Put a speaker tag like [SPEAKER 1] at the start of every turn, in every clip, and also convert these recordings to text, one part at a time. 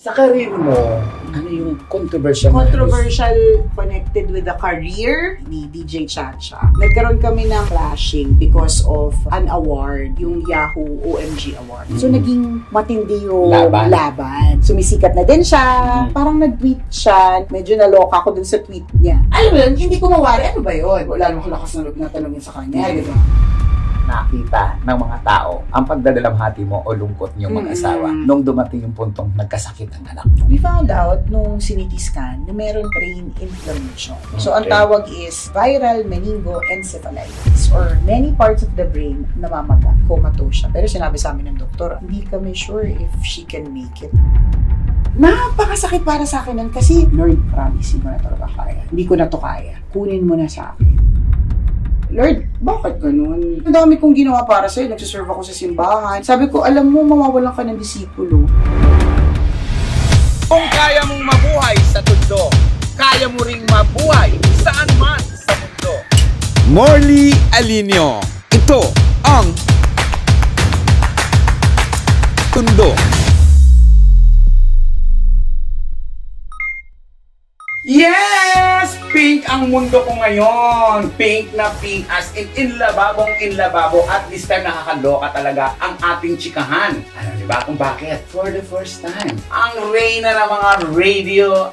[SPEAKER 1] Sa career mo, ano yung controversial?
[SPEAKER 2] Controversial connected with the career ni DJ Chacha. Nagkaroon kami ng clashing because of an award, yung Yahoo OMG Award. So, naging matindi yung laban. Sumisikat na din siya. Parang nag-tweet siya. Medyo naloka ako dun sa tweet niya. Alam mo yun, hindi ko mawari. Ano ba yun? Wala namang lakas na tanongin sa kanya. Diba?
[SPEAKER 1] Nakita ng mga tao ang pagdadalamhati mo o lungkot niyong mag-asawa nung dumating yung puntong nagkasakit ang anak mo?
[SPEAKER 2] We found out nung CT scan na meron brain inflammation. So, ang tawag is viral meningoencephalitis or many parts of the brain namamaga, comatose siya. Pero sinabi sa amin ng doktor, hindi kami sure if she can make it. Napakasakit para sa akin nun kasi, Lord, promise, hindi ko na talaga kaya. Hindi ko na to kaya. Kunin mo na sa akin. Lord, bakit ganun? Ang dami kong ginawa para sa'yo. Nagsiserve ako sa simbahan. Sabi ko, alam mo, mawawalan ka ng disipulo.
[SPEAKER 3] Kung kaya mong mabuhay sa tundo, kaya mo ring mabuhay saan man sa mundo. Morley Alinio. Ito ang Tundo.
[SPEAKER 1] Yes! Pink ang mundo ko ngayon. Pink na pink as in lababo at this time nakakaloka talaga ang ating chikahan. Alam niyo ba kung bakit? For the first time, ang reyna ng mga radio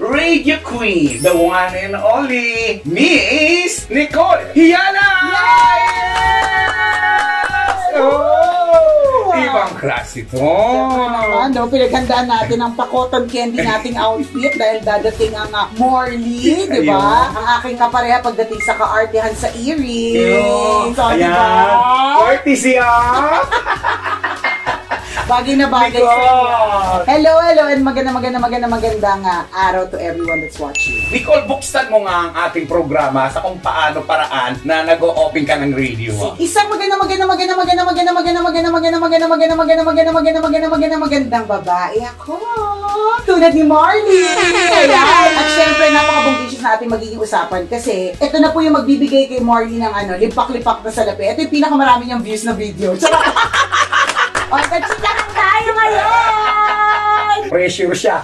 [SPEAKER 1] queen, the one and only Miss Nicole Hiala! Yes! Oh! Ibang klase ito.
[SPEAKER 2] Ano, pinaghandaan natin ang pa-cotton candy nating outfit dahil dadating ang Morley, di ba? Ang aking kapareha pagdating sa kaartehan sa earrings. So, di ba?
[SPEAKER 1] Courtesy
[SPEAKER 2] bagay na bagay sa iyo. Hello, and magandang araw to everyone that's watching.
[SPEAKER 1] Nicole, buksan mo nga ang ating programa sa kung paano paraan na nag-o-open ka ng radio.
[SPEAKER 2] Isang magandang babae ako. Tulad ni Morley. Ayan. At syempre, napaka-bonggisyon na ating magiging usapan kasi ito na po yung magbibigay kay Morley ng lipak-lipak na salapi. Ito yung pinakamarami niyang views na video. O, kachika lang tayo ngayon!
[SPEAKER 1] Pressure siya.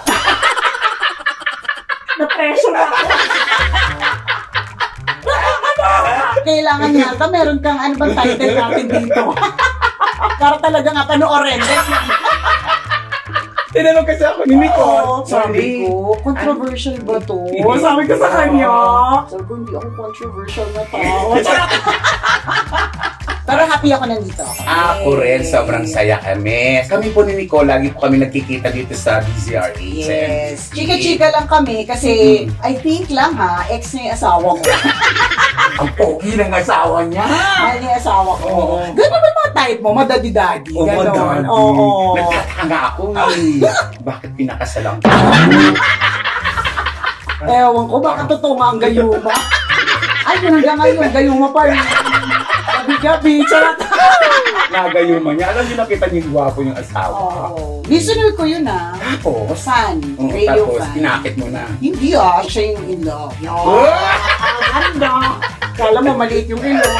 [SPEAKER 2] Na-pressure ako. Kailangan nga, meron kang ano bang title natin dito? Para talaga nga panoorin.
[SPEAKER 1] Tinanong kasi ako ni Nicole.
[SPEAKER 2] Sabi ko, controversial ba to? Sabi ko sa kanya. Sabi ko, hindi ako controversial na tao. Pero happy ako nandito.
[SPEAKER 1] Ako rin, sobrang saya kami. Kami po ni Nicole, lagi po kami nagkikita dito sa DZRH.
[SPEAKER 2] Yes. Chika-chika lang kami kasi I think lang ex niya yung asawa ko.
[SPEAKER 1] Ang pogi ng asawa niya.
[SPEAKER 2] Mahal niya yung asawa ko. Gano'n ba mga type mo? Madadi-dadi. Gano'n. Oo.
[SPEAKER 1] Nagtataka nga ako bakit pinakasalang ko?
[SPEAKER 2] Ewan ko, baka totoo nga ang gayuma. Ay, hanggang ngayon, gayuma pa rin. Gabi-gabi, charot.
[SPEAKER 1] Nagayuma niya. Alam niyo, nakita niyo yung gwapo yung asawa.
[SPEAKER 2] Listener ko yun
[SPEAKER 1] Tapos?
[SPEAKER 2] Fan. Radio
[SPEAKER 1] tapos,
[SPEAKER 2] fan.
[SPEAKER 1] pinakit mo na.
[SPEAKER 2] Hindi siya yung in love. Ganda. Kala mo, maliit yung ilong.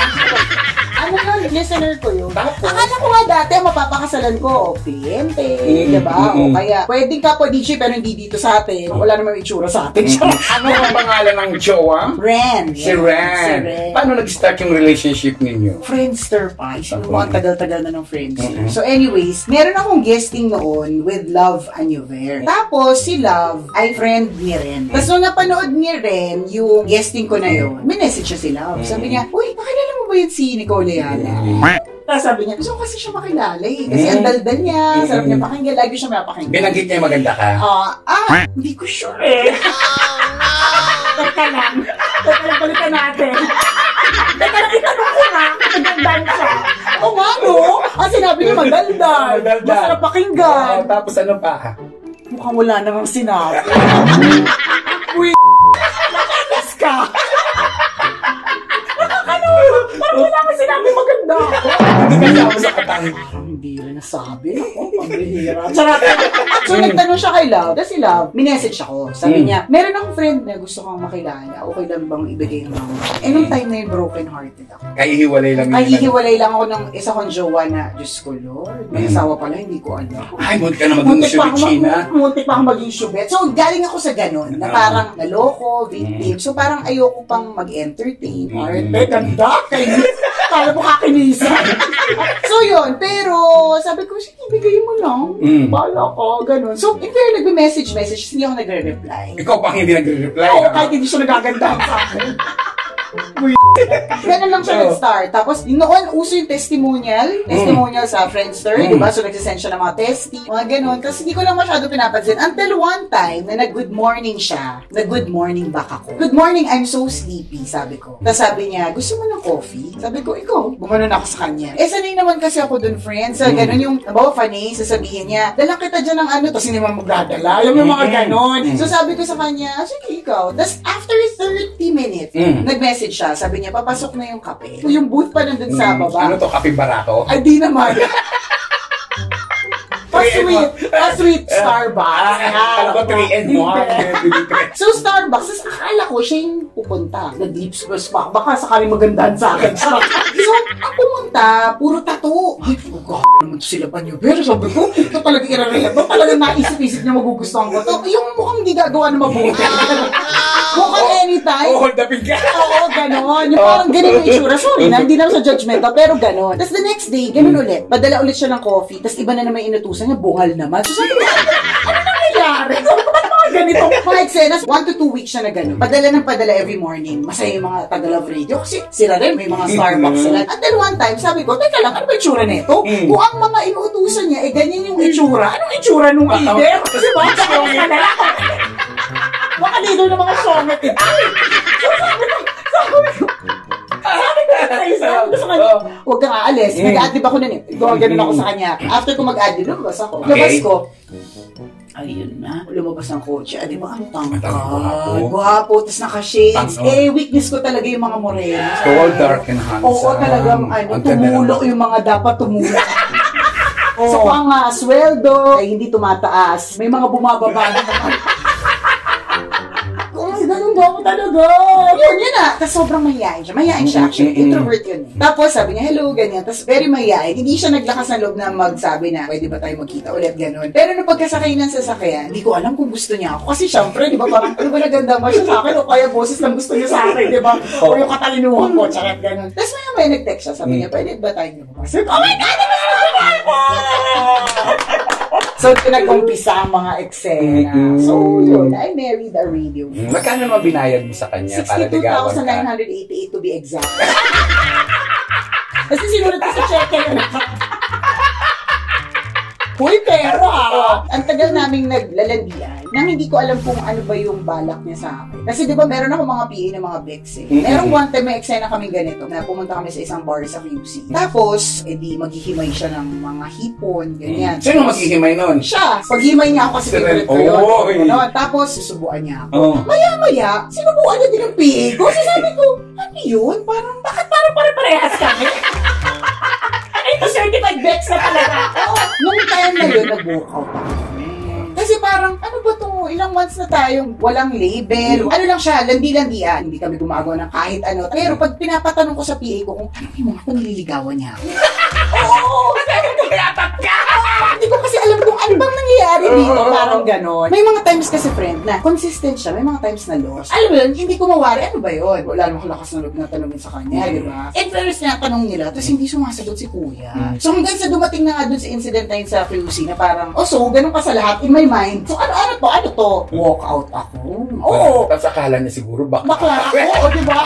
[SPEAKER 2] Ano yun? Listener ko yun.
[SPEAKER 1] Tapos?
[SPEAKER 2] Akala ko nga dati, mapapakasalan ko. Kliyente, diba? O kaya, pwedeng ka po DJ pero hindi dito sa atin. Wala namang itsura sa atin.
[SPEAKER 1] Ano ang pangalan ng jowa?
[SPEAKER 2] Ren.
[SPEAKER 1] Si Ren. Paano nag-start yung relationship ninyo?
[SPEAKER 2] Friendster pa. Ang tagal-tagal na ng Friendster. So anyways, meron akong guesting noon with Love Anyover. Tapos si Love ay friend ni Ren. Tapos nung napanood ni Ren yung guesting ko na yun, may message siya si Love. Sabi niya, uy, pakilala mo ba yun si Nicole Hiala? Tapos sabi niya, gusto ko kasi siya makilala Kasi ang daldal niya, sarap niya pakinggan, lagi siya mapakinggan.
[SPEAKER 1] Binanggit niya maganda ka?
[SPEAKER 2] Hindi ko sure Teka lang, balikan natin. Teka lang, itanong ko nga, magandang siya. O nga no? Sinabi niya magandang. Masarap pakinggan.
[SPEAKER 1] Tapos ano pa?
[SPEAKER 2] Mukhang wala namang sinabi. Uy, nakakas ka. Parang wala naman sinabi maganda ako.
[SPEAKER 1] Hindi ka sa katang.
[SPEAKER 2] Hindi rin sinasabi. Ako, pambihira. Charot. So, nagtanong siya kay Love. Tapos si Love, minessage ako. Sabi niya, meron akong friend na gusto kang makilala. Okay lang bang ibigay yung number? Nung time na yung broken hearted ako.
[SPEAKER 1] Hihiwalay lang
[SPEAKER 2] Ay, hihiwalay lang ako ng isa kong jowa na, Diyos ko, Lord. May asawa pala, hindi ko alam.
[SPEAKER 1] Ay, munti ka na maging China.
[SPEAKER 2] Muntik pa akong maging syubet. So, galing ako sa ganun, na parang naloko, victim. So, parang ayoko pang mag-entertain. Ganda, kainis. Kala mo kakinisan. So, yun. Pero, sabi ko, sige, ibigay mo lang. Bala ko, ganun. So, in fair, nagbe-message, hindi ako nagre-reply.
[SPEAKER 1] Ikaw pang hindi nagre-reply.
[SPEAKER 2] Oo, kahit hindi siya nagagandahan sa akin. Ganun lang siya nag-start. Tapos, noon, uso yung testimonial sa Friendster, diba? So, nagsisend siya ng mga testy, mga ganun. Tapos, hindi ko lang masyado pinapansin. Until one time, na nag-good morning siya, nag-good morning back ako. Good morning, I'm so sleepy, sabi ko. Tapos sabi niya, gusto mo ng coffee? Sabi ko, ikaw. Gumanon ako sa kanya. Sanay naman kasi ako dun, friends. So, ganun yung, nabawa, funny, sasabihin niya, dalang kita dyan ng ano, tapos hindi naman magdadala. Alam mo yung mga ganun. So, sabi ko sa kanya, sige, ikaw. Tapos, after 30 minutes, nag-message siya. Sabi niya, papasok na yung kape. Yung booth pa nandun sa baba.
[SPEAKER 1] Ano to, kape barato?
[SPEAKER 2] Ay, di naman. Pa-sweet Starbucks.
[SPEAKER 1] Alam ko 3 and 1.
[SPEAKER 2] So, Starbucks, tapos akala ko siya yung pupunta. Nag-lips gloss pa. Baka sakaling magandahan sa akin. So, ang pumunta, puro tattoo. Ay, naman to sila pa niyo. Pero sabi ko, ito talaga irarehab. Talaga naisip-isip niya magugustuhan ko. So, yung mukhang hindi gagawa na mabuti. Mukhang anytime.
[SPEAKER 1] Hold the pig.
[SPEAKER 2] Oo, ganon. Yung parang ganun yung itsura. Sorry na, hindi lang sa judgmental, pero ganon. Tapos the next day, ganon ulit. Padala ulit siya ng coffee, tapos iba na naman inutusan niya, bungal naman. So sabi ko, ano nangyayari? Sabi ko, ba't mga ganito? Mga eksenas, 1 to 2 weeks siya na ganon. Padala ng padala every morning. Masaya yung mga Tagalog radio. Kasi sila rin, may mga Starbucks sila. Until one time, sabi ko, teka lang, ano ba itsura nito? Kung ang mga inuutusan niya, ganyan yung itsura. Anong itsura nung leader? Kasi baka sa mga lalaki. Baka leader ng mga songit. Huwag kang aalis. Nag-adlib ako nun eh. Ganun ako sa kanya. After ko mag-adlib, lumabas ako. Lumabas ko. Ayun na. Lumabas ng kotse. Di ba? Ang tangkad. Guwapo. Tapos naka-shades. Weakness ko talaga yung mga moreno.
[SPEAKER 1] Tall, dark, and handsome.
[SPEAKER 2] Oo, talagang tumulo yung mga dapat tumulo. So, ang sweldo ay hindi tumataas. May mga bumababa na naman. Ganun ba ako talaga? Yun na. Tapos sobrang mahihain siya. Mahihain siya actually. Introvert yun eh. Tapos sabi niya, hello, ganyan. Tapos very mahihain. Hindi siya naglakas ng loob na magsabi na, pwede ba tayo magkita ulit, ganun. Pero nung pagkasakay ng sasakyan, hindi ko alam kung gusto niya ako. Kasi syempre, di ba, parang, ano ba naganda ba siya sa akin? O kaya boses lang gusto niya sa akin, di ba? O yung katalinuhan ko, charot, ganun. Tapos may nag-text siya. Sabi niya, pwede ba tayo lumabas? Oh my God! So, nag-umpisa ang mga eksena. So, yun, I married a radio.
[SPEAKER 1] Magkano naman binayad mo sa kanya para ligawan ka?
[SPEAKER 2] 62,988 to be exact. Kasi sinulat ko sa check yun. Uy, pero ang tagal naming naglalandian nang hindi ko alam kung ano ba yung balak niya sa akin. Kasi di ba meron ako mga PA ng mga Bex eh. Merong one time may eksena kami ganito na pumunta kami sa isang bar sa QC. Tapos, edi maghihimay siya ng mga hipon, ganyan.
[SPEAKER 1] Sino maghihimay nun?
[SPEAKER 2] Siya. Paghimay niya ako kasi favorite ko yun. Tapos, susubuan niya ako. Maya-maya, sinubuan niya din ang PA ko. So sabi ko, ano yun? Bakit parang pare-parehas kami? Ito, certified Bex na talaga ako. Nung time na yun, nag-workout ako. Kasi parang, ano ba to? Ilang months na tayong walang label. Ano lang siya, landi-landian. Hindi kami gumagawa ng kahit ano. Pero pag pinapatanong ko sa PA ko kung ano yung mga nililigawan niya ako. Oo! Pinapat ka! Hindi ko kasi alam kung ano bang nangyayari dito. Parang ganon. May mga times kasi, friend, na consistent siya. May mga times na lost. Alam mo yun, hindi ko mawari. Ano ba yun? Wala namang lakas na loob na tanongin sa kanya, di ba? And first na tanong nila, tapos hindi sumasagot si kuya. So hanggang sa dumating na nga dun sa incident na yun sa QC na parang, so, ganun pa sa lahat in my mind. So ano to? Walk out ako. Oo.
[SPEAKER 1] Tapos akala niya siguro
[SPEAKER 2] bakla ako, o diba?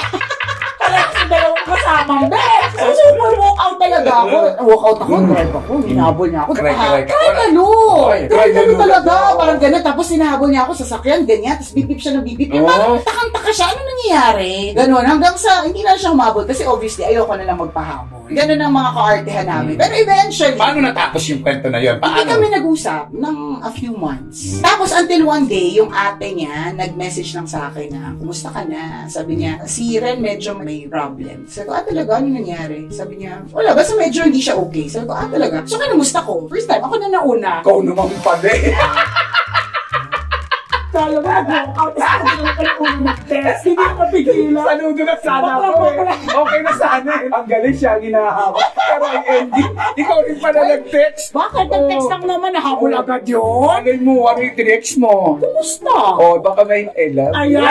[SPEAKER 2] Parang kasi dalawang kasamang best. So, super walk out talaga ako. Walk out ako, drive ako, hinabol niya ako. Cry talaga. Parang ganun. Tapos hinahabol niya ako sa sakyan, ganyan. Tapos bip-bip siya ng bip-bip. Parang takang-taka siya. Ano nangyayari? Ganun. Hanggang sa, hindi na siya humabol. Kasi obviously, ayoko na lang magpahabol. Ganun ang mga kaartehan namin. Pero eventually,
[SPEAKER 1] paano natapos yung kwento na yun?
[SPEAKER 2] Hindi kami nag-usap ng a few months. Tapos until one day, yung ate niya, nag-message lang sa akin na, kumusta ka na? Sabi niya, si Ren medyo may problem. Sabi ko, talaga, ano nangyari? nangyari? Sabi niya, wala, basta medyo hindi siya okay. Sabi ko, talaga? So, kanamusta ko? First time, ako na nauna.
[SPEAKER 1] Ikaw naman pala eh.
[SPEAKER 2] Kala mo, out sa nag-test. Hindi ako pigilan.
[SPEAKER 1] Saludo na sana ako eh. Okay na sana eh. Ang galing siya, ginahawak. Pero ang ending, ikaw rin pala nag-text.
[SPEAKER 2] Bakit? Nag-text lang naman, nahabol agad yun.
[SPEAKER 1] Alay mo, ano yung text mo?
[SPEAKER 2] Kumusta?
[SPEAKER 1] Baka may love.
[SPEAKER 2] Ayan.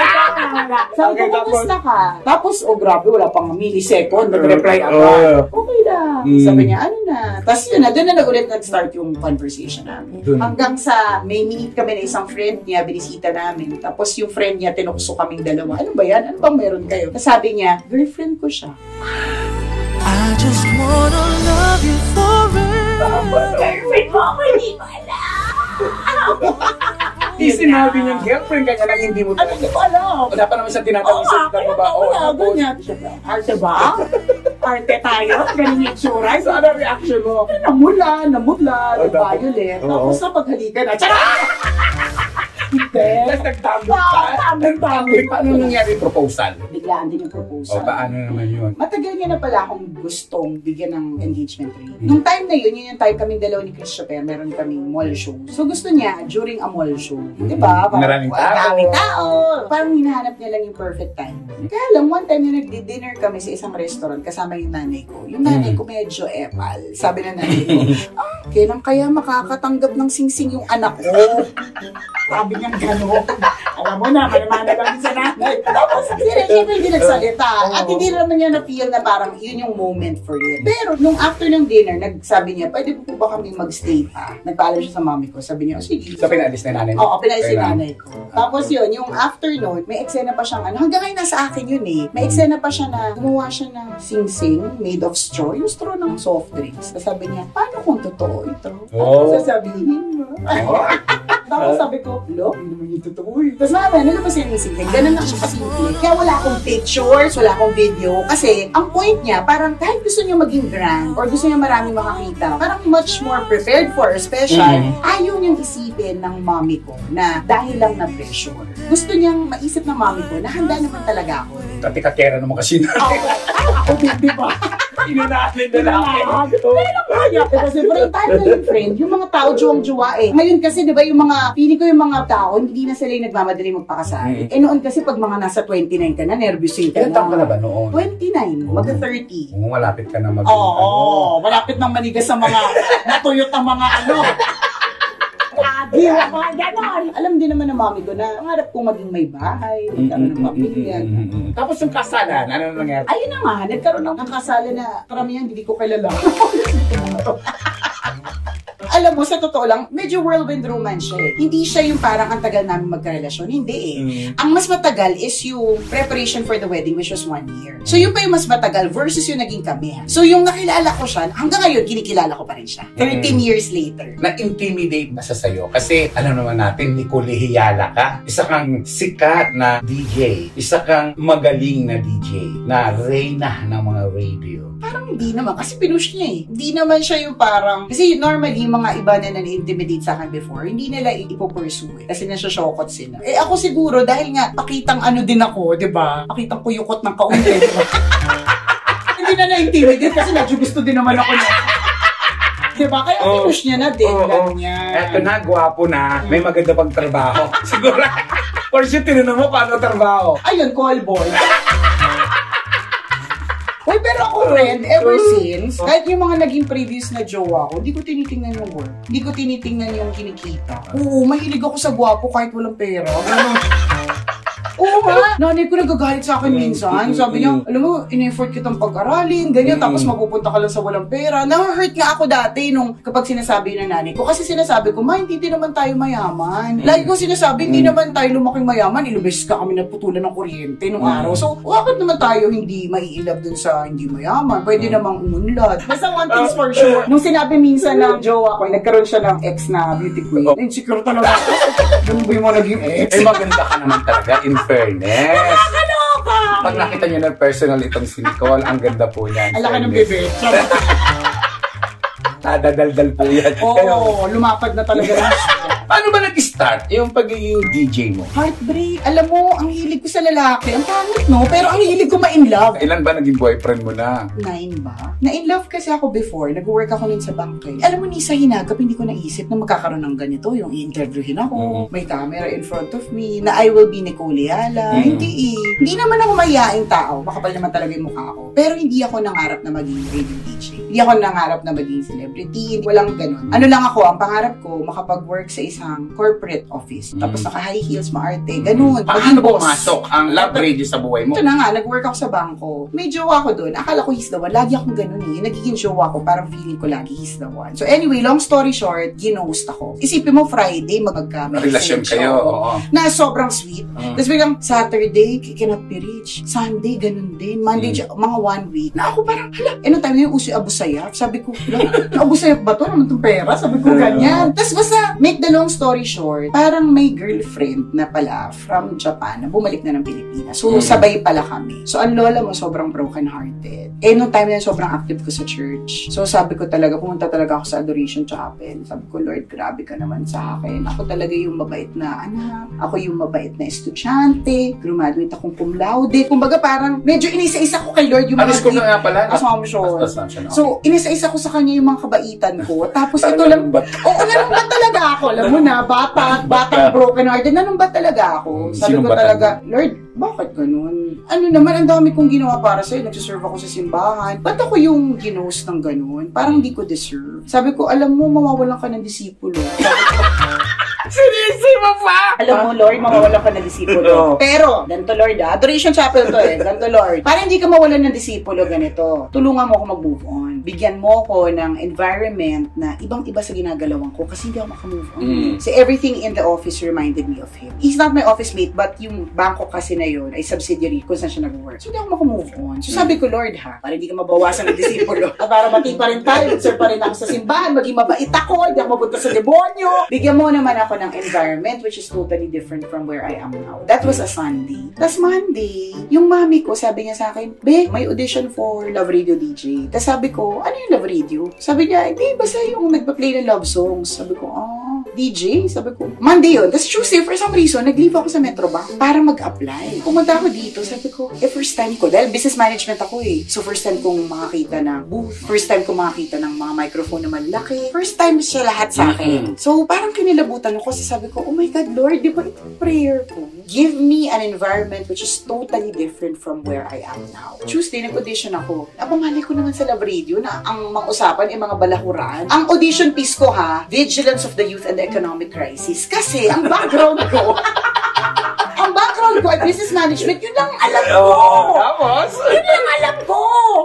[SPEAKER 2] Sabi ko, kumusta ka? Tapos, grabe, wala pang millisecond. Nag-reply agad. Okay lang. Sabi niya, ano na? Tapos yun na, doon na ulit nag-start yung conversation namin. Hanggang sa may meet kami na isang friend niya, binisita namin. Tapos yung friend niya, tinukso kaming dalawa. Ano ba yan? Ano bang meron kayo? Tapos sabi niya, girlfriend ko siya.
[SPEAKER 4] I just wanna love you forever.
[SPEAKER 2] Girlfriend mo ako, hindi ko alam.
[SPEAKER 1] Di sinabi niyang girlfriend kanya lang hindi mo
[SPEAKER 2] Ano, hindi ko alam.
[SPEAKER 1] Wala pa naman siya tinatanong sa babae.
[SPEAKER 2] Wala, ganyan. Arte ba? Arte tayo? Ganun yung itsura.
[SPEAKER 1] So, ano reaction mo?
[SPEAKER 2] Namula, violet. Tapos na paghalikan na. Charot!
[SPEAKER 1] Tapos nagtamit ka.
[SPEAKER 2] Tamit.
[SPEAKER 1] Paano nangyari yung proposal?
[SPEAKER 2] Biglaan din yung proposal.
[SPEAKER 1] Paano naman yun?
[SPEAKER 2] Matagal niya na pala akong gustong bigyan ng engagement ring. Nung time na yun yung time kaming dalawa ni Chris Chaper, meron kaming mall show. So gusto niya, during a mall show. Di ba?
[SPEAKER 1] Maraming tao.
[SPEAKER 2] Parang hinahanap niya lang yung perfect time. Kaya lang, one time yung nagdi-dinner kami sa isang restaurant kasama yung nanay ko. Yung nanay ko medyo epal. Sabi na nanay ko, kailan kaya makakatanggap ng singsing yung anak ko? Sabi niya gano'n. Alam mo na, malamana lang sa nanay. Tapos, siyempre hindi nagsalita. At hindi naman niya na-feel na parang yun yung moment for it. Pero, nung after ng dinner, nagsabi niya, pwede po ba kami mag-stay pa? Nagpaalam siya sa mami ko. Sabi niya, sige.
[SPEAKER 1] So, pinalis na nanay mo?
[SPEAKER 2] Oo, pinalis na nanay ko. Tapos yun, yung after nun, may eksena pa siyang hanggang ngayon nasa akin yun eh. May eksena pa siya na gumawa siya ng sing-sing made of straw. Yung straw ng soft drinks. Tapos sabi niya, paano kung totoo ito? Sasabihin mo. Tapos sabi ko, lo, hindi naman yung totoo eh. Tapos mama, nalabas yung sing-sing. Ganun lang siya kasimple. Kaya wala akong pictures, wala akong video. Kasi ang point niya, parang kahit gusto niya maging grand or gusto niya maraming makakita, parang much more prepared for a special, ayaw niyang isipin ng mommy ko na dahil lang na pressure. Gusto niyang maisip ng mommy ko na handa naman talaga ako.
[SPEAKER 1] Tatikakera naman kasi na.
[SPEAKER 2] Ako, di ba?
[SPEAKER 1] Inunahalin na lang.
[SPEAKER 2] Kasi friend, yung mga tao juwang-juwa eh. Ngayon kasi, di ba, yung mga, feeling ko yung mga tao, hindi na sila yung nagmamadali magpakasal. Noon kasi pag mga nasa 29 ka na, nervous ka na.
[SPEAKER 1] Ilan taon ka na ba noon?
[SPEAKER 2] 29, mag-30.
[SPEAKER 1] Malapit ka na
[SPEAKER 2] Malapit ng manigas sa mga natuyot ng mga mga ganon. Alam din naman ng mami ko na pangarap kong maging may bahay, magkaroon ng pamilya.
[SPEAKER 1] Tapos yung kasalan, ano nangyari?
[SPEAKER 2] Ayun na nga, nagkaroon ng kasalan na karamihan hindi ko kilala. Alam mo, sa totoo lang, medyo whirlwind romance siya eh. Hindi siya yung parang ang tagal namin magkarelasyon. Hindi eh. Ang mas matagal is yung preparation for the wedding, which was 1 year. So yun pa yung mas matagal versus yung naging kami. So yung nakilala ko siya, hanggang ngayon, kinikilala ko pa rin siya. 13 years later.
[SPEAKER 1] Na-intimidate ba sa sayo? Kasi alam naman natin, Nicole Hiyala ka. Isa kang sikat na DJ. Isa kang magaling na DJ. Na reyna ng mga radio.
[SPEAKER 2] Parang hindi naman, kasi pinush niya eh. Hindi naman siya yung parang, kasi normally, mga iba na na-intimidate sa akin before, hindi nila ipopursue eh. Kasi nasa-shokot sila. Eh ako siguro, dahil nga, pakitang ano din ako, di ba? Pakitang kuyukot ng kaunti, di ba? Hindi na na-intimidate kasi medyo gusto din naman ako na. Di ba? Kaya pinush niya na din.
[SPEAKER 1] Eto na, gwapo na. May maganda pang trabaho. Siguro. For sure, tinanong mo paano trabaho.
[SPEAKER 2] Ayun, call boy. Uy, pero ako rin, ever since, kahit yung mga naging previous na jowa ko, hindi ko tinitingnan yung work. Hindi ko tinitingnan yung kinikita. Oo, mahilig ako sa gwapo kahit walang pera. Oo nga. Nanay ko nagagalit sa akin minsan. Sabi niya, alam mo, in-effort kitang pag-aralin, ganyan, tapos mapupunta ka lang sa walang pera. Na-hurt nga ako dati nung kapag sinasabi ng nanay ko. Kasi sinasabi ko, ma, hindi din naman tayo mayaman. Lagi ko sinasabi, hindi naman tayo lumaking mayaman. Ilubes ka kami naputulan ng kuryente nung araw. So, bakit naman tayo hindi maiilab dun sa hindi mayaman? Pwede namang umunlad. Basta one thing's for sure. Nung sinabi minsan ng jowa ko, nagkaroon siya ng ex na beauty queen. Insecure talaga ako. Ganun ba yung mga naging ex?
[SPEAKER 1] Eh, maganda ka naman talaga, in fairness.
[SPEAKER 2] Nakakaloka!
[SPEAKER 1] Pag nakita niyo ng personal itong si Nicole, ang ganda po yan.
[SPEAKER 2] Alaka ng bebe.
[SPEAKER 1] Nadadaldal po yan.
[SPEAKER 2] Oo, lumapad na talaga.
[SPEAKER 1] Paano ba nag-start nag-start yung pagiging DJ mo?
[SPEAKER 2] Heartbreak. Alam mo, ang hilig ko sa lalaki. Ang pangit, no? Pero ang hilig ko ma-in love.
[SPEAKER 1] Ilan ba naging boyfriend mo na?
[SPEAKER 2] 9 ba? Na-in love kasi ako before. Nag-work ako nun sa bangko. Alam mo, ni sa hinagap, hindi ko naisip na magkakaroon ng ganito. Yung i-interviewin ako, may camera in front of me, na I will be Nicole Yala. Hindi eh. Hindi naman ako mahihaing tao. Makapal naman talaga yung mukha ko. Pero hindi ako nangarap na maging radio DJ. Hindi ako nangarap na maging celebrity. Walang ganun. Ano lang ako, ang pangarap ko, makapag-work sa isang corporate office. Tapos naka-high heels, maarte. Ganun.
[SPEAKER 1] Paano pumasok ang love radio sa buhay mo?
[SPEAKER 2] Ito na nga, nag-work ako sa bangko. May jowa ko doon. Akala ko he's the one. Lagi akong ganun eh. Nagiging jowa ko, parang feeling ko lagi he's the one. So anyway, long story short, ginost ako. Isipin mo, Friday,
[SPEAKER 1] relasyon kayo. Oo.
[SPEAKER 2] Na sobrang sweet. Tapos biglang Saturday, cannot be reached. Sunday, ganun din. Monday, mga 1 week. Na ako parang, hala, ano time na yung uso Abu Sayyaf? Sabi ko, Abu Sayyaf ba to? Naman itong pera? Sabi ko, ganyan. Tapos basta, make the long story short, parang may girlfriend na pala from Japan na bumalik na ng Pilipinas. So, sabay pala kami. So, ang lola mo, sobrang broken-hearted. Eh, nung time na yun, sobrang active ko sa church. So, sabi ko talaga, pumunta talaga ako sa Adoration Chapel. Sabi ko, Lord, grabe ka naman sa akin. Ako talaga yung mabait na anak. Ako yung mabait na estudyante. Graduate akong cum laude. Kumbaga, parang medyo inisa-isa ko kay Lord yung mga
[SPEAKER 1] Alas ko na nga pala.
[SPEAKER 2] assumption.
[SPEAKER 1] Assumption, okay.
[SPEAKER 2] So, inisa-isa ko sa kanya yung mga kabaitan ko. Tapos ito lang, oo, nanumbat talaga ako. Alam mo na, batang broken-hearted, nanumbat talaga ako. Sabi ko talaga, Lord, bakit ganun? Ano naman, ang dami kong ginawa para sa'yo. Nagsiserve ako sa simbahan. Ba't ako yung ginost ng ganun? Parang hindi ko deserve. Sabi ko, alam mo, mawawalan ka ng disipulo.
[SPEAKER 1] Seriously mo pa?
[SPEAKER 2] Alam mo, Lord, mawawalan ka ng disipulo. Pero, ganito, Lord, Adoration Chapel to eh. Ganito, Lord. Para hindi ka mawalan ng disipulo, ganito. Tulungan mo ako mag-move on. Bigyan mo ako ng environment na ibang-iba sa ginagalawan ko kasi hindi ako makamove on. So, everything in the office reminded me of him. He's not my office mate, but yung bangko kasi na yun ay subsidiary kung saan siya nag-work. So, hindi ako makamove on. So, sabi ko, Lord, para hindi ka mabawasan ng disipulo. At para mati pa rin tayo, sir pa rin ako sa simbahan, maging mabait ako, hindi ako mapunta sa demonyo. Bigyan mo naman ako ng environment which is totally different from where I am now. That was a Sunday. Tapos Monday, yung mami ko, sabi niya sa akin, Be, may audition for Love Radio DJ. Tapos sabi ko, ano yung Love Radio? Sabi niya, hindi, basta yung nagpa-play ng love songs. Sabi ko, DJ? Sabi ko, Monday yun. Tapos Tuesday, for some reason, nag-leave ako sa Metrobank para mag-apply. Pumunta ako dito, sabi ko, first time ko, dahil business management ako eh. So, first time kong makakita ng booth. First time kong makakita ng mga microphone na malaki. First time siya lahat sa akin. So, parang kinilabutan ako kasi sabi ko, oh my God, Lord, di ba ito prayer ko? Give me an environment which is totally different from where I am now. Tuesday, nag-audition ako. Napangali ko naman sa Love Radio na ang mga usapan ay mga balahuran. Ang audition piece ko ha, Vigilance of the Youth and the Economic Crisis. Kasi ang background ko, ay business management, yun lang alam ko.
[SPEAKER 1] Tapos?
[SPEAKER 2] Yun lang alam ko.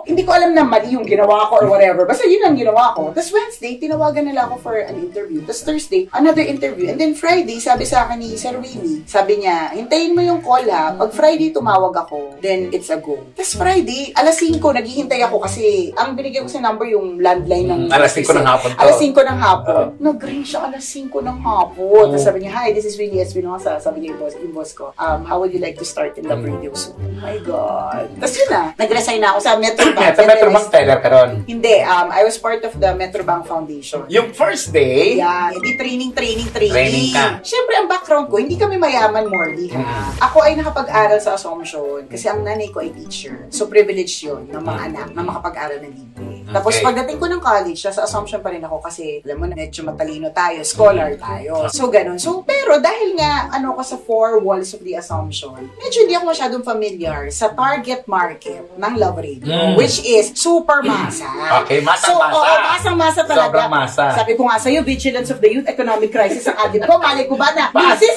[SPEAKER 2] Hindi ko alam na mali yung ginawa ko or whatever. Basta yun ang ginawa ko. Tapos Wednesday, tinawagan nila ako for an interview. Tapos Thursday, another interview. And then Friday, sabi sa akin ni Sir Willie, sabi niya, hintayin mo yung call ha. Pag Friday tumawag ako, then it's a go. Tapos Friday, alas 5, naghihintay ako kasi ang binigyan ko sa number yung landline ng...
[SPEAKER 1] Alas 5 ng hapon to.
[SPEAKER 2] Alas 5 ng hapon. Nag-ring siya alas 5 ng hapon. Tapos sabi niya, hi, this is Willie Espinosa. Sabi niya yung boss ko, how would you like to start in Love Radio soon? Oh my God. Tapos yun na, nag-resign na ako sa Metrobank.
[SPEAKER 1] Sa Metrobank teller ka ron?
[SPEAKER 2] Hindi, I was part of the Metrobank Foundation.
[SPEAKER 1] Yung first day?
[SPEAKER 2] Yeah, hindi training
[SPEAKER 1] ka.
[SPEAKER 2] Siyempre, ang background ko, hindi kami mayaman, Morley, ha? Ako ay nakapag-aral sa Assumption kasi ang nanay ko ay teacher. So, privilege yun ng mga anak na makapag-aral ng libre. Tapos, pagdating ko ng college, sa Assumption pa rin ako kasi, alam mo na, medyo matalino tayo, scholar tayo. So, ganun. So, pero dahil nga, ko sa 4 walls of the Assumption, medyo hindi ako masyadong familiar sa target market ng Love Radio, which is super masa.
[SPEAKER 1] Okay, masa.
[SPEAKER 2] Masang-masa talaga.
[SPEAKER 1] Sobrang masa.
[SPEAKER 2] Sabi ko nga sa'yo, Vigilance of the Youth, Economic Crisis ang adlib ko. Mali ko ba na, Mrs.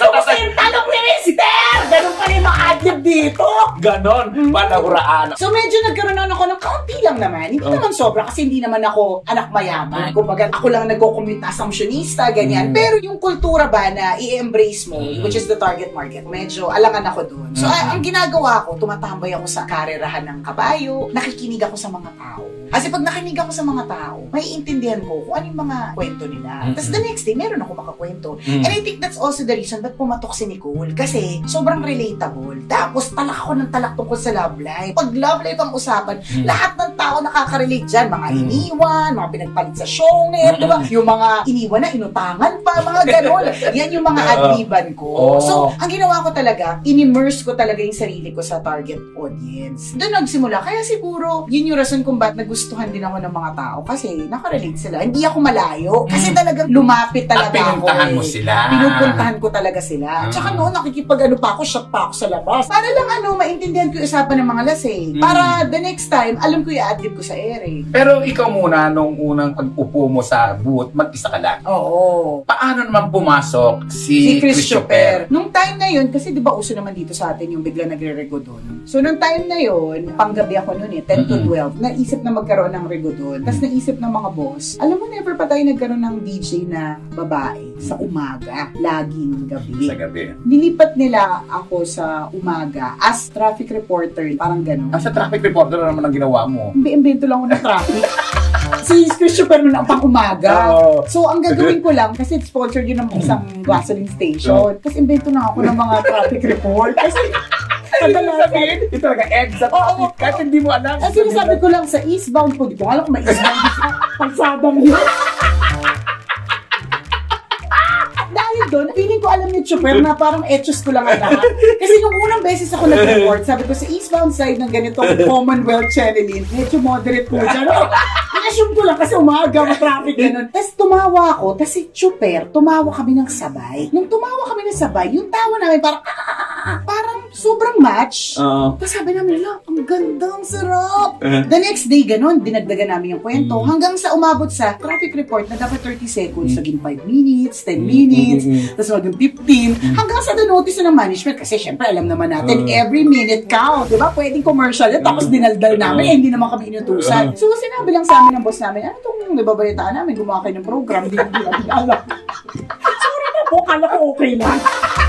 [SPEAKER 2] Talong Minister! Ganun pa rin mga adlib dito.
[SPEAKER 1] Ganon, balahuraan.
[SPEAKER 2] So medyo nagkaroon ako ng kaunti lang naman. Hindi naman sobra kasi hindi naman ako anak mayaman. Kumbaga, ako lang nagko-commute na assumptionista, ganyan. Pero yung kultura ba na i-embrace mo, which is the target market, medyo alangan ako doon. So, ang ginagawa ko, tumatambay ako sa karerahan ng kabayo, nakikinig ako sa mga tao. Kasi pag nakinig ako sa mga tao, maiintindihan ko kung ano yung mga kwento nila. Tapos the next day, meron ako makakwento. And I think that's also the reason ba't pumatok si Nicole. Kasi sobrang relatable. Tapos talak ako ng talak tungkol sa love life. Pag love life ang usapan, lahat ng tao nakaka-relate dyan. Mga iniwan, mga pinagpalit sa shownet, di ba? Yung mga iniwan na inutangan pa, mga ganon. Yan yung mga adliban ko. So, ang ginawa ko talaga, in-immerse ko talaga yung sarili ko sa target audience. Doon nagsimula. Kaya siguro, yun yung rason kung ba't nagustuhan din ako ng mga tao. Kasi nakarelate sila. Hindi ako malayo. Kasi talagang lumapit talaga ako.
[SPEAKER 1] Pinuntahan mo sila.
[SPEAKER 2] Pinupuntahan ko talaga sila. Tsaka noon, nakikipag-ano pa ako, shot pa ako sa labas. Para lang maintindihan ko yung usapan ng mga lasing. Para the next time, alam ko yung ad-lib ko sa ere.
[SPEAKER 1] Pero ikaw muna, nung unang pag-upo mo sa booth, mag-isa ka lang.
[SPEAKER 2] Oo.
[SPEAKER 1] Paano naman pumasok si Christopher?
[SPEAKER 2] Nung time na yun, kasi di ba uso naman dito sa atin yung bigla nagre-regodon. So nung time na yun, panggabi ako noon 10 to 12, naisip na magkaroon ng regodon. Tapos naisip ng mga boss, alam mo, never pa tayo nagkaroon ng DJ na babae sa umaga, laging gabi.
[SPEAKER 1] Sa gabi.
[SPEAKER 2] Nilipat nila ako sa umaga as traffic reporter, parang gano'n.
[SPEAKER 1] Sa traffic reporter naman ang ginawa mo.
[SPEAKER 2] Imbento lang ako ng traffic. Si Christopher nun ang pang-umaga. So, ang gagawin ko lang, kasi sponsored yun ng isang gasoline station. Tapos, imbento na ako ng mga traffic report. Kasi,
[SPEAKER 1] sabihin, ito talaga, EDSA traffic. Kahit hindi mo alam.
[SPEAKER 2] Kasi sinasabi ko lang sa eastbound po, di ko alam kung may eastbound. Pagsadang yun. Dahil doon, feeling ko alam ni Chopper na parang etchos ko lang ang lahat. Kasi nung unang beses ako nag-report, sabi ko sa eastbound side ng ganitong Commonwealth Channeling, medyo moderate po dyan. In-assume ko lang kasi umaga, traffic, gano'n. Tapos tumawa ako, tapos si Chopper, tumawa kami ng sabay. Nung tumawa kami ng sabay, yung tawa namin parang sobrang match. Tapos sabi namin, ang ganda, ang sarap. The next day, gano'n, dinagdagan namin yung kwento. Hanggang sa umabot sa traffic report na dapat 30 seconds, naging 5 minutes, 10 minutes, tapos maging 15, hanggang sa notice na ng management. Kasi syempre, alam naman natin, every minute count. Diba? Pwedeng commercial yun, tapos dinaldal namin, hindi naman kami inutusan. So, sinabi lang sa amin ng boss namin, ano itong nababalitaan namin, gumawa kayo ng program, hindi namin alam. Sorry na po, kala ko okay lang.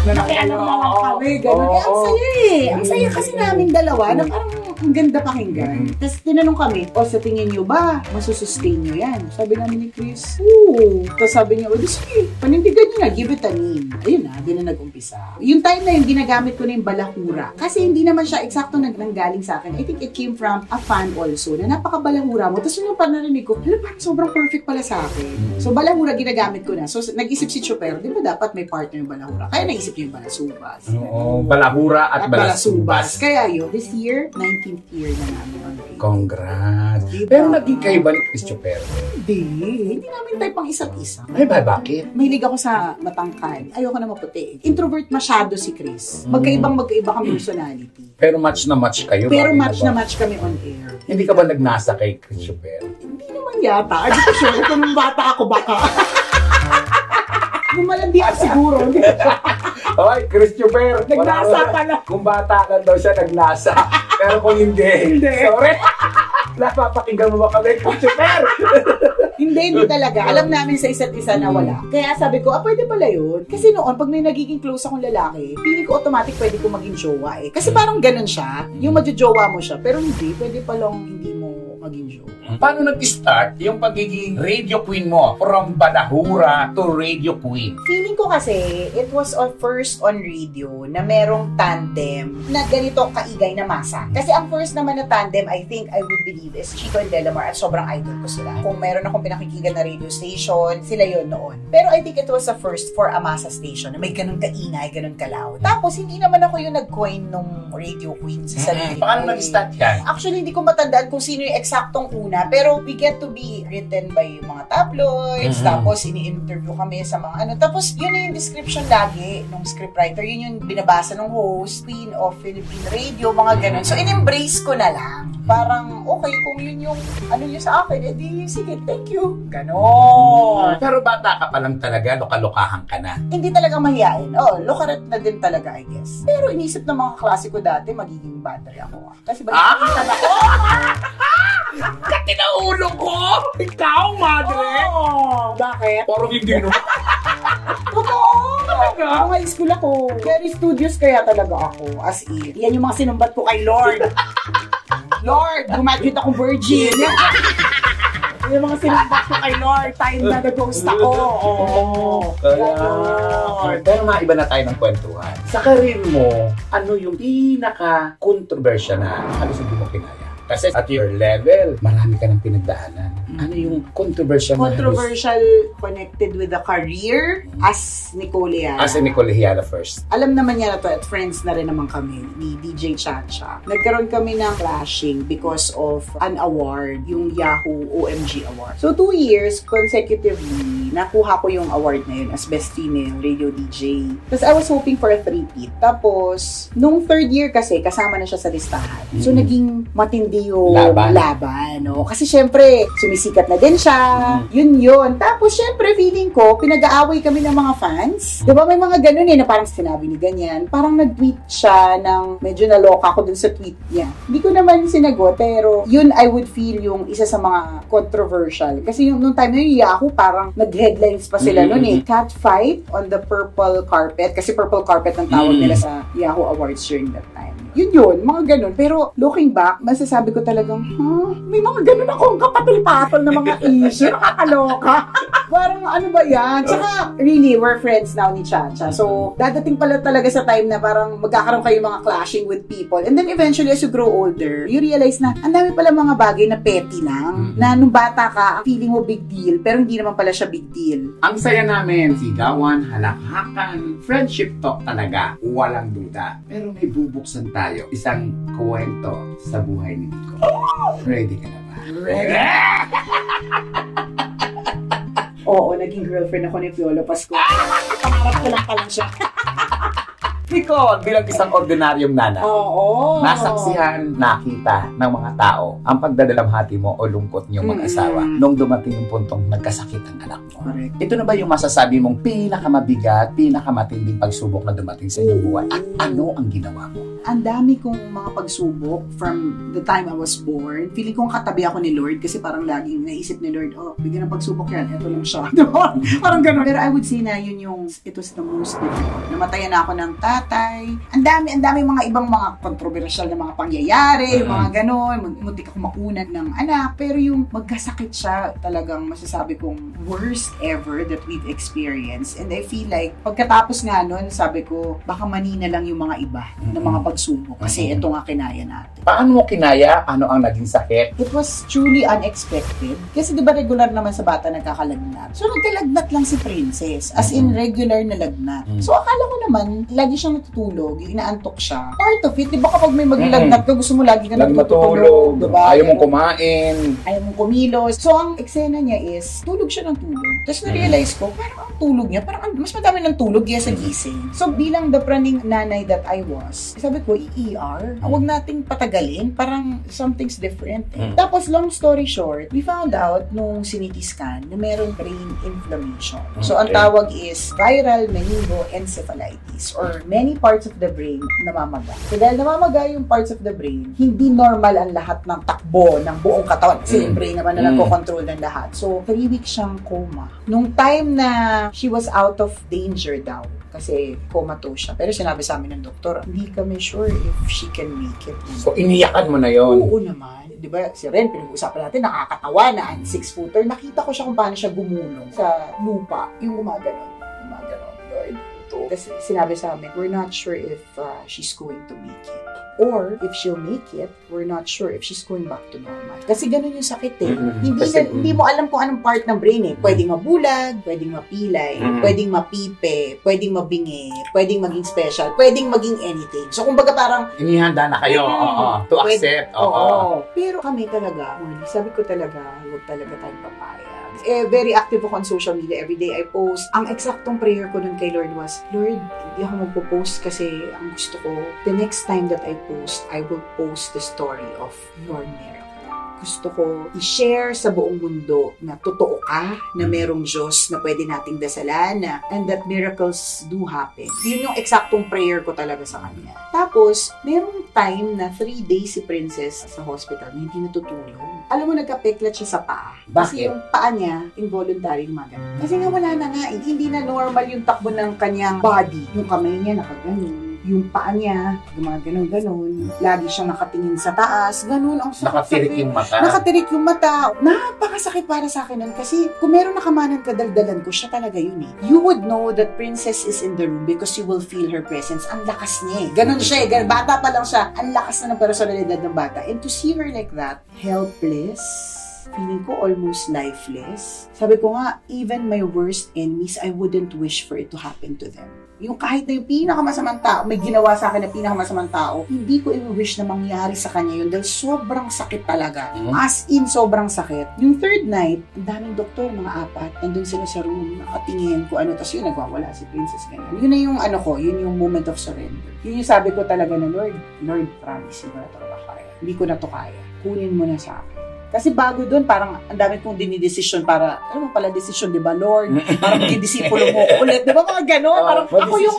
[SPEAKER 2] Nakialam na lang kami, gano'n. Ang saya Ang saya kasi namin dalawa na parang ang ganda pakinggan. Tapos tinanong kami, sa tingin nyo ba, masusustain nyo yan? Sabi namin ni Chris, oo. Tapos sabi niya, sige, panindigan nyo na, give it a name. Ayun na, din na nag-umpisa. Yung time na yun, ginagamit ko na yung balahura. Kasi hindi naman siya eksakto nanggaling sa akin. I think it came from a fan also, na napaka-balahura mo. Tapos yung narinig ko, parang sobrang perfect pala sa akin. So, balahura ginagamit ko na. So, nag-isip si Chopper, di ba dapat may partner yung balahura? Kaya naisip niya yung balasubas.
[SPEAKER 1] Oo, balahura at balasubas.
[SPEAKER 2] Kaya yun, this year, 19th year na namin on air.
[SPEAKER 1] Congrats.
[SPEAKER 2] Diba?
[SPEAKER 1] Pero naging kayo ba ni Chris Chopper?
[SPEAKER 2] Hindi namin type ang isa't isa.
[SPEAKER 1] Ay ba, bakit?
[SPEAKER 2] Mahilig ako sa matangkad. Ayoko na maputi. Introvert masyado si Chris. Magkaiba kami personality.
[SPEAKER 1] Pero match na match kayo?
[SPEAKER 2] Pero match na match kami on air.
[SPEAKER 1] Hindi ka ba nagnasa kay Chris Chopper?
[SPEAKER 2] Hindi naman yata. Hindi ko sure kung nung bata ako baka. Lumalandi ako siguro.
[SPEAKER 1] Hoy, Chris Chopper.
[SPEAKER 2] Nagnasa pala.
[SPEAKER 1] Kung bata ka daw siya, nagnasa. Pero kung hindi. Sorry. Napapakinggan mo ba kami, Chris Chopper?
[SPEAKER 2] Hindi talaga. Alam namin sa isa't isa na wala. Kaya sabi ko, pwede pala yun. Kasi noon, pag may nagiging close akong lalaki, feeling ko automatic pwede ko maging jowa eh. Kasi parang ganun siya. Yung majojowa mo siya. Pero hindi, pwede palang hindi mo maging jowa.
[SPEAKER 1] Paano nag-start yung pagiging radio queen mo? From balahura to radio queen?
[SPEAKER 2] Feeling ko kasi, it was first on radio na merong tandem na ganito kaigay na masa. Kasi ang first naman na tandem, I think, I would believe, is Chico and Delamar at sobrang idol ko sila. Kung meron akong pinakikinggan na radio station, sila yon noon. Pero I think it was a first for a masa station na may ganun kaingay, ganun kaloud. Tapos, hindi naman ako yung nag-coin nung radio queen sa sarili.
[SPEAKER 1] Paano nag-start yan?
[SPEAKER 2] Actually, hindi ko matandaan kung sino yung eksaktong una, pero we get to be written by mga tabloids, tapos ini-interview kami sa mga ano. Tapos, yun yung description lagi ng scriptwriter. Yun yung binabasa ng host, Queen of Philippine Radio, mga ganun. So, in-embrace ko na lang. Parang, okay, kung yun yung ano nyo sa akin, edi, sige, thank you. Ganon.
[SPEAKER 1] Pero bata ka pa lang talaga, loka-lokahan ka na.
[SPEAKER 2] Hindi talaga mahihain. Lokaret na din talaga, I guess. Pero inisip ng mga klase ko dati, magiging battery ako. Kasi ba, ako?
[SPEAKER 1] Kati na ulo ko! Ikaw, madre!
[SPEAKER 2] Bakit?
[SPEAKER 1] Parang hindi no.
[SPEAKER 2] Totoo! Ako nga school ako. Very studious kaya talaga ako. As in. Yan yung mga sinumbat ko kay Lord. Lord, gumaduate akong virgin. Yung mga sinumbat ko kay Lord. Time na nag-ghost ako.
[SPEAKER 1] Pero maiba na tayo ng kwentuhan. Sa karir mo, ano yung pinaka-controversial na halos hindi mo kinaya? Kasi at your level, marami ka ng pinagdaanan. Ano yung controversial na
[SPEAKER 2] Controversial connected with the career as Nicole Hiala.
[SPEAKER 1] as in Nicole Hiala first?
[SPEAKER 2] Alam naman niya na to at friends na rin naman kami ni DJ Chacha. Nagkaroon kami ng clashing because of an award, yung Yahoo OMG Award. So 2 years consecutively, nakuha ko yung award na yun as Best Female Radio DJ. Tapos I was hoping for a 3-peat. Tapos, nung 3rd year kasi, kasama na siya sa listahan. So naging matindi yung laban no? Kasi syempre, sumisikat na din siya. Yun. Tapos syempre, feeling ko, pinag-aaway kami ng mga fans. Diba may mga ganun na parang sinabi ni ganyan. Parang nag-tweet siya ng medyo naloka ako dun sa tweet niya. Hindi ko naman sinagot, pero yun I would feel yung isa sa mga controversial. Kasi yung nung time na yung Yahoo, parang nag-headlines pa sila nun eh. Cat fight on the purple carpet. Kasi purple carpet ang tawag nila sa Yahoo Awards during that time. Yun, mga ganun. Pero looking back, masasabi ko talagang, may mga ganun akong kapatol-patol na mga issue. Nakakaloka. Parang ano ba yan? Tsaka, really, we're friends now ni Chacha. So, dadating pala talaga sa time na parang magkakaroon kayo mga clashing with people. And then eventually, as you grow older, you realize na ang dami pala mga bagay na petty lang. Na nung bata ka, feeling mo big deal, pero hindi naman pala siya big deal.
[SPEAKER 1] Ang saya namin, sigawan, halakhakan, friendship talk talaga, walang duda. Pero may bubuksan tayo, isang kwento sa buhay ni Nico. Ready ka na ba?
[SPEAKER 2] Ready. Oo, naging girlfriend ako ni Piolo Pascual. Pangarap ko lang pala siya.
[SPEAKER 1] Nicole, bilang isang ordinaryong nanay,
[SPEAKER 2] Oo.
[SPEAKER 1] nasaksihan, nakita ng mga tao ang pagdadalamhati mo o lungkot niyong mag-asawa nung dumating yung puntong nagkasakit ang anak mo.
[SPEAKER 2] Correct.
[SPEAKER 1] Ito na ba yung masasabi mong pinakamabigat, pinakamatinding pagsubok na dumating sa inyong buhay? At ano ang ginawa mo?
[SPEAKER 2] Ang dami kong mga pagsubok from the time I was born. Feeling kong katabi ako ni Lord kasi parang laging naisip ni Lord, bigyan ng pagsubok yan, ito lang siya. Parang gano'n. Pero I would say na it was the most difficult. Namatayan na ako ng tatay. Ang dami mga ibang mga kontrobersyal na mga pangyayari, mga gano'n. Muntik ako makunat ng anak. Pero yung magkasakit siya, talagang masasabi kong worst ever that we've experienced. And I feel like, pagkatapos nga nun, sabi ko, baka manina lang yung mga iba na mga pagsubok. Kasi ito nga kinaya natin.
[SPEAKER 1] Paano mo kinaya? Ano ang naging sakit?
[SPEAKER 2] It was truly unexpected. Kasi di ba regular naman sa bata nagkakalagnat? So nagkalagnat lang si Princess. As in regular na lagnat. So akala ko naman, lagi siyang natutulog. Yung inaantok siya. Part of it, di ba kapag may maglagnat ka, gusto mo lagi ka natutulog. Diba?
[SPEAKER 1] Ayaw mong kumain.
[SPEAKER 2] Ayaw mong kumilos. So ang eksena niya is, tulog siya ng tulog. Tapos na-realize ko, parang ang tulog niya, parang mas madami ng tulog kaya sa gising. So bilang the praning nanay that I was, sabi ko, ER, huwag nating patagalin, parang something's different. Tapos, long story short, we found out nung CT scan na meron brain inflammation. So, ang tawag is viral meningoencephalitis or many parts of the brain namamaga. So, dahil namamaga yung parts of the brain, hindi normal ang lahat ng takbo ng buong katawan kasi yung brain naman na nagko-control ng lahat. So, 3 weeks siyang coma. Nung time na she was out of danger daw, kasi comatose siya. Pero sinabi sa amin ng doktor, hindi kami sure if she can make it.
[SPEAKER 1] So, iniyakan mo na yon.
[SPEAKER 2] Oo naman. Di ba, si Ren, pinag-uusapan natin, nakakatawa na 6-footer. Nakita ko siya kung paano siya gumulong sa lupa. Yung gumaganon, Lord. Kasi sinabi sa amin, we're not sure if she's going to make it. Or, if she'll make it, we're not sure if she's going back to normal. Kasi ganun yung sakit eh. Hindi mo alam kung anong part ng brain eh. Pwedeng mabulag, pwedeng mapilay, pwedeng mapipe, pwedeng mabingi, pwedeng maging special, pwedeng maging anything. So, kumbaga parang...
[SPEAKER 1] Inihanda na kayo, to accept.
[SPEAKER 2] Pero kami talaga, sabi ko talaga, huwag talaga tayong papaya. Very active ako on social media. Every day I post. Ang eksaktong prayer ko nun kay Lord was, Lord, hindi ako magpo-post kasi ang gusto ko, the next time that I post, I will post the story of your miracle. Gusto ko i-share sa buong mundo na totoo ka, na merong Diyos na pwede nating dasalan, and that miracles do happen. Yun yung eksaktong prayer ko talaga sa kanya. Tapos, merong time na 3 days si Princess sa hospital na hindi natutulog. Alam mo, nagka-peklat siya sa paa. Kasi yung paa niya, involuntary magana. Kasi nga wala na nga, hindi na normal yung takbo ng kanyang body. Yung kamay niya nakaganon, yung paa niya, gumaganon-ganon. Lagi siyang nakatingin sa taas, ganon. Ang
[SPEAKER 1] Nakatirik yung mata.
[SPEAKER 2] Nakatirik yung mata. Napakasakit para sa akin nun kasi kung meron nakamanan kadaldalan ko, siya talaga yun eh. You would know that Princess is in the room because you will feel her presence. Ang lakas niya eh. Ganon siya eh. Bata pa lang siya. Ang lakas na ng personalidad ng bata. And to see her like that, helpless, feeling ko almost lifeless. Sabi ko nga, even my worst enemies, I wouldn't wish for it to happen to them. Yung kahit na yung pinakamasamang tao, may ginawa sa akin na pinakamasamang tao, hindi ko i-wish na mangyari sa kanya yun dahil sobrang sakit talaga. As in, sobrang sakit. Yung third night, ang daming doktor, mga 4, nandun sila sa room, nakatingin ko ano, tapos yun, nagwawala si Princess, ganyan. Yun na yung ano ko, yun yung moment of surrender. Yun yung sabi ko talaga na, Lord, promise, hindi ko na ito kaya. Hindi ko na to kaya. Kunin mo na sa akin. Kasi bago doon, parang ang dami kong dinidesisyon para, ano mo pala desisyon, di ba, Lord? Parang magdidisipulo mo ko ulit. Di ba mga gano'n? Parang ako yung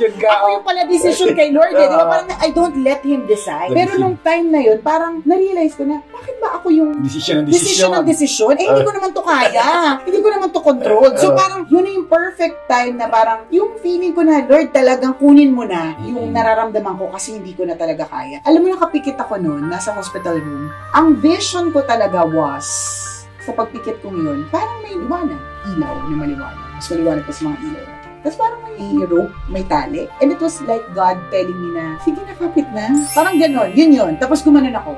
[SPEAKER 2] pala desisyon kay Lord. Di ba parang I don't let Him decide. Pero nung time na yun, parang na-realize ko na, bakit ba ako yung desisyon ng desisyon? Eh, hindi ko naman to kaya. Hindi ko naman to control. So parang yun na yung perfect time na parang yung feeling ko na, Lord, talagang kunin mo na yung nararamdaman ko kasi hindi ko na talaga kaya. Alam mo, nakapikit ako noon, nasa hospital room. Ang vision ko talaga sa pagpikit kong yun, parang may liwanag. Ilaw na maliwanag. Mas maliwanag pa sa mga ilaw. Tapos parang may rope, may tali. And it was like God telling me na, sige na, kapit na. Parang gano'n, yun. Tapos gumanon ako.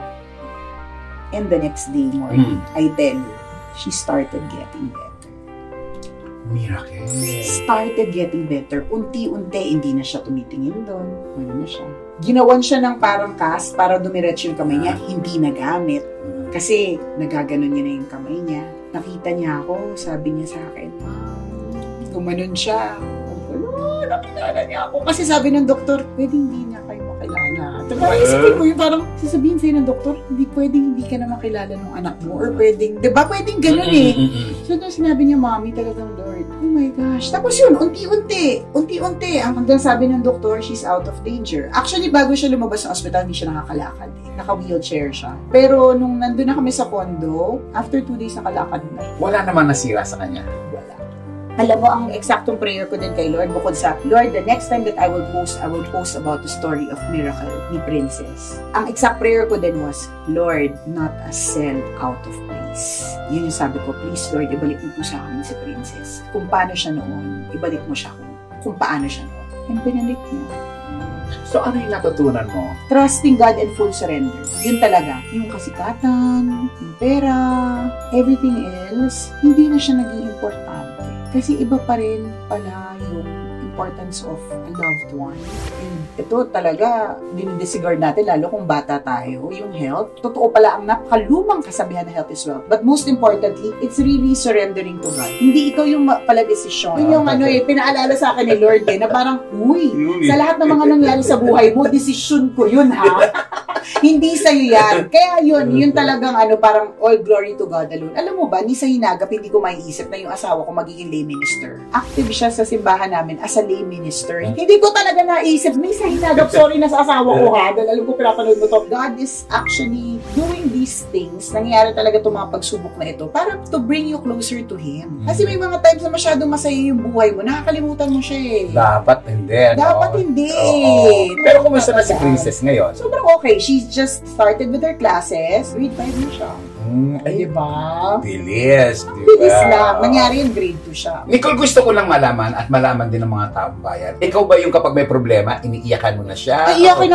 [SPEAKER 2] And the next day morning, I tell you, she started getting better.
[SPEAKER 1] Miracle.
[SPEAKER 2] Started getting better. Unti-unti, hindi na siya tumitingin doon. Ano na siya. Ginawan siya ng parang cast para dumiretso yung kamay niya. Hindi nagamit. Kasi nagaganon niya na yung kamay niya. Nakita niya ako, sabi niya sa akin, gumanon siya. Nakilala niya ako. Kasi sabi ng doktor, pwedeng hindi niya kayo makilala. Parang isipin ko yung parang sasabihin sa'yo ng doktor, pwedeng hindi ka na makilala ng anak mo. Or pwedeng, di ba pwedeng ganun eh. So doon sinabi niya, Mommy, talagang Lord, oh my gosh. Tapos yun, unti-unti. Hanggang sabi ng doktor, she's out of danger. Actually, bago siya lumabas sa ospital, hindi siya nakakalakad eh. Naka-wheelchair siya. Pero nung nandun na kami sa condo, after 2 days nakalakad na.
[SPEAKER 1] Wala namang nasira sa kanya.
[SPEAKER 2] Wala. Alam mo, ang eksaktong prayer ko din kay Lord, bukod sa, Lord, the next time that I will post about the story of miracle ni Princess. Ang exact prayer ko din was, Lord, not a cell out of place. Yun yung sabi ko, please Lord, ibalik mo po sa amin si Princess. Kung paano siya noon, ibalik mo siya kung paano siya noon. And pinalik mo.
[SPEAKER 1] So, ano yung natutunan mo?
[SPEAKER 2] Trusting God and full surrender. Yun talaga. Yung kasikatan, yung pera, everything else, hindi na siya naging importante. Kasi iba pa rin pala yung importance of a loved one. And ito talaga, dinidisregard natin, lalo kung bata tayo, yung health. Totoo pala ang napakalumang kasabihan na health is wealth. But most importantly, it's really surrendering to God. Hindi ikaw yung pala desisyon. Yun yung pinaalala sa akin ni Lord na parang, uy, sa lahat ng mga nangyari sa buhay mo, desisyon ko yun ha. Hindi sa'yo yan. Kaya yun talagang parang all glory to God alone. Alam mo ba, ni sa hinagap, hindi ko maiisip na yung asawa ko magiging lay minister. Active siya sa simbahan namin as a lay minister. Hindi ko talaga naisip, ni sa hinagap, sorry na sa asawa ko ha, dahil alam ko pinapanood mo to. God is actually doing these things, nangyayari talaga itong mga pagsubok na ito, para to bring you closer to Him. Kasi may mga times na masyadong masaya yung buhay mo, nakakalimutan mo siya eh.
[SPEAKER 1] Dapat hindi.
[SPEAKER 2] Dapat hindi.
[SPEAKER 1] Pero kumusta na si Princess ngayon?
[SPEAKER 2] Sobrang okay. She just started with her classes. Grade 5 na siya. Ay, diba?
[SPEAKER 1] Bilis.
[SPEAKER 2] Bilis lang. Nangyari yung grade 2 siya.
[SPEAKER 1] Nicole, gusto ko lang malaman at malaman din ng mga taong bayan. Ikaw ba yung kapag may problema, iniiyakan mo na siya?
[SPEAKER 2] Ay, iyakin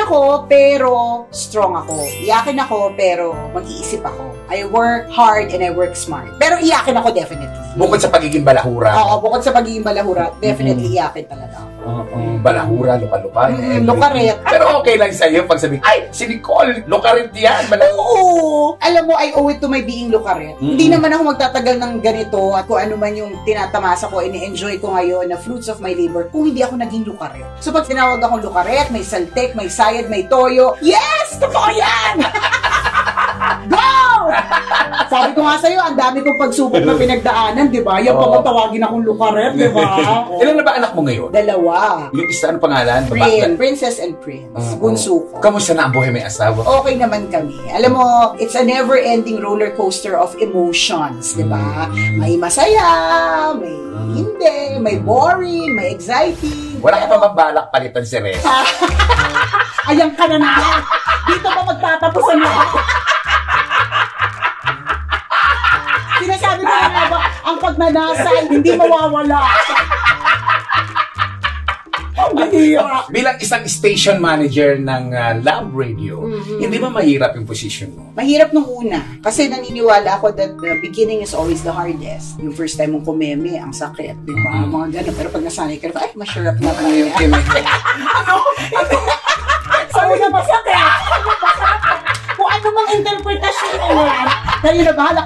[SPEAKER 2] ako, pero strong ako. Iyakin ako, pero mag-iisip ako. I work hard and I work smart. Pero iyakin ako definitely.
[SPEAKER 1] Bukod sa pagiging balahura.
[SPEAKER 2] Oo, bukod sa pagiging balahura, definitely iyakin talaga ako.
[SPEAKER 1] Balahura, lupa-lupa.
[SPEAKER 2] Lukaret.
[SPEAKER 1] Pero okay lang sa'yo pag sabihin, ay, si Nicole, lukaret yan.
[SPEAKER 2] Oo. Alam mo, I owe it to my being lukaret. Hindi naman ako magtatagal ng ganito at kung ano man yung tinatamasa ko, ini-enjoy ko ngayon na fruits of my labor kung hindi ako naging lukaret. So pag tinawag akong lukaret, may saltek, may sayad, may toyo, yes! Totoo yan! Go! Sabi ko nga sa'yo, ang dami kong pagsubok na pinagdaanan, di ba? Yan pa matawagin akong lukaret, di ba?
[SPEAKER 1] Ilan na ba anak mo ngayon?
[SPEAKER 2] 2.
[SPEAKER 1] Yung isa, ano pangalan?
[SPEAKER 2] Princess and Prince. Bunso ko.
[SPEAKER 1] Kamusta na ang buhay may asawa?
[SPEAKER 2] Okay naman kami. Alam mo, it's a never-ending roller coaster of emotions, di ba? May masaya, may hindi, may boring, may exciting.
[SPEAKER 1] Wala ka pa mabalak palitan si Res?
[SPEAKER 2] Ayan ka na naman. Dito ba magtatapusan na ako? Sinasabi ko na ba, ang pagnanasay, hindi mawawala.
[SPEAKER 1] Bilang isang station manager ng Love Radio, hindi ba mahirap yung position mo?
[SPEAKER 2] Mahirap nung una. Kasi naniniwala ako that the beginning is always the hardest. Yung first time mong kumeme, ang sakit, di ba? Mga ganun. Pero pag nasanay ka, ay, masarap na pala. Sabi na masakit. Kung ano mang interpretasyon na yan, kayo na bahala.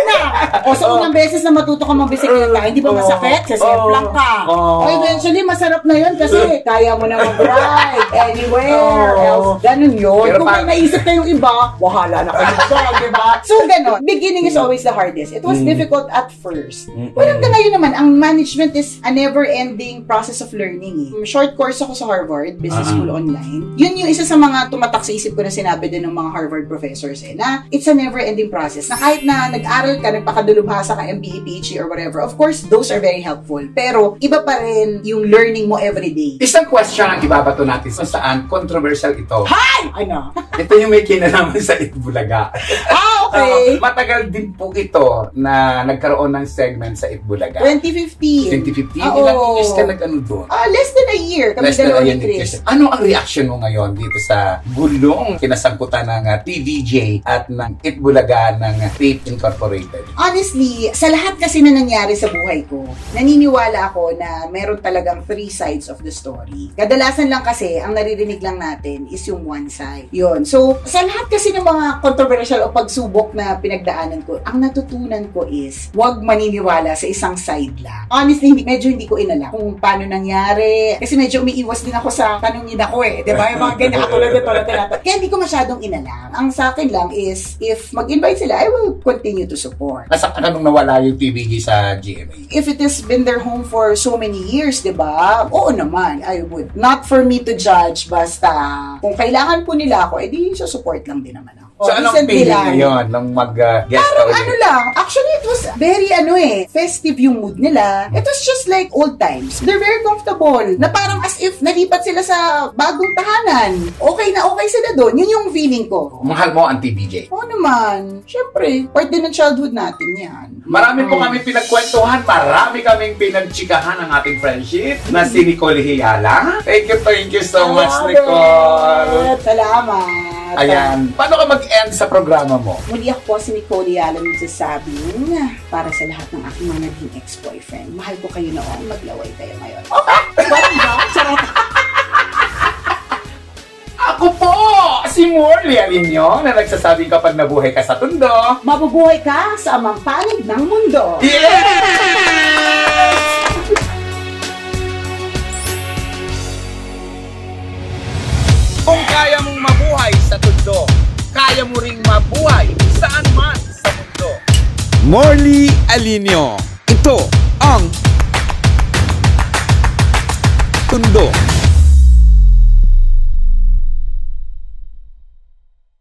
[SPEAKER 2] Na! O sa unang beses na matuto ka mag-bisikleta, hindi ba masakit? Kasi lang ka. O eventually, masarap na yun kasi kaya mo na mag-ride anywhere else. Ganun yun. Kung may naisip na yung iba, wahala na kayo doon, di ba? So, ganun. Beginning is always the hardest. It was difficult at first. Well, hanggang ngayon naman, ang management is a never-ending process of learning. Short course ako sa Harvard, Business School Online. Yun yung isa sa mga tumatak sa isip ko na sinabi din ng mga Harvard professors na it's a never-ending process. Na kahit na nag-aral ka, nagpakadulubhasa ka, MBA, PhD, or whatever, of course, those are very helpful. Pero, iba pa rin yung learning mo everyday.
[SPEAKER 1] Isang question ang ibabato natin kung saan controversial ito.
[SPEAKER 2] Hi! Ano?
[SPEAKER 1] Ito yung may kinalaman sa Itbulaga.
[SPEAKER 2] Okay.
[SPEAKER 1] Matagal din po ito na nagkaroon ng segment sa Itbulaga.
[SPEAKER 2] 2015.
[SPEAKER 1] 2015? Ilang years ka nag-ano doon?
[SPEAKER 2] Less than a year. Kami dalawa ni Chris.
[SPEAKER 1] Ano ang reaction mo ngayon dito sa gulong kinasangkutan ng TVJ at ng Itbulaga ng Tape Incorporated?
[SPEAKER 2] Honestly, sa lahat kasi na nangyari sa buhay ko, naniniwala ako na meron talagang 3 sides of the story. Kadalasan lang kasi, ang naririnig lang natin is yung one side. Yun. So, sa lahat kasi ng mga controversial o pagsubok na pinagdaanan ko, ang natutunan ko is, huwag maniniwala sa isang side lang. Honestly, medyo hindi ko inala kung paano nangyari. Kasi medyo umiiwas din ako sa tanongin ako Diba? Yung mga ganyan katulad ito na tinatanong. Kaya hindi ko masyadong inala. Ang sa akin lang is, if mag-invite sila, I will continue to support.
[SPEAKER 1] Nasaktan ka nung nawala yung TVJ sa GMA?
[SPEAKER 2] If it has been their home for so many years, diba? Oo naman, I would. Not for me to judge, basta kung kailangan po nila ako, edi support lang din naman ako.
[SPEAKER 1] So, anong feeling ngayon nung mag-guest
[SPEAKER 2] parang ano lang, actually it was very festive yung mood nila. It was just like old times. They're very comfortable. Na parang as if nalipat sila sa bagong tahanan. Okay na okay sila doon. Yun yung feeling ko.
[SPEAKER 1] Mahal mo ang TVJ?
[SPEAKER 2] Oo naman. Siyempre, part din ng childhood natin yan.
[SPEAKER 1] Marami po kami pinagkwentuhan, marami kaming pinagchikahan ng ating friendship na si Nicole Hiala. Thank you so much, Nicole.
[SPEAKER 2] Salamat.
[SPEAKER 1] Ayan, paano ka mag-end sa programa mo?
[SPEAKER 2] Muli ako po si Nicole Hiala nagsasabing para sa lahat ng aking mga naging ex-boyfriend. Mahal ko kayo noon, maglaway kayo ngayon. Okay! Parang ba? Charot!
[SPEAKER 1] Ako po, si Morley Alinyo, na nagsasabing kapag nabuhay ka sa tundo,
[SPEAKER 2] mabubuhay ka sa amang panig ng mundo.
[SPEAKER 1] Yes!
[SPEAKER 3] Kung kaya mong mabuhay sa tundo, kaya mo ring mabuhay saan man sa mundo.
[SPEAKER 4] Morley Alinio. Ito ang Tundo.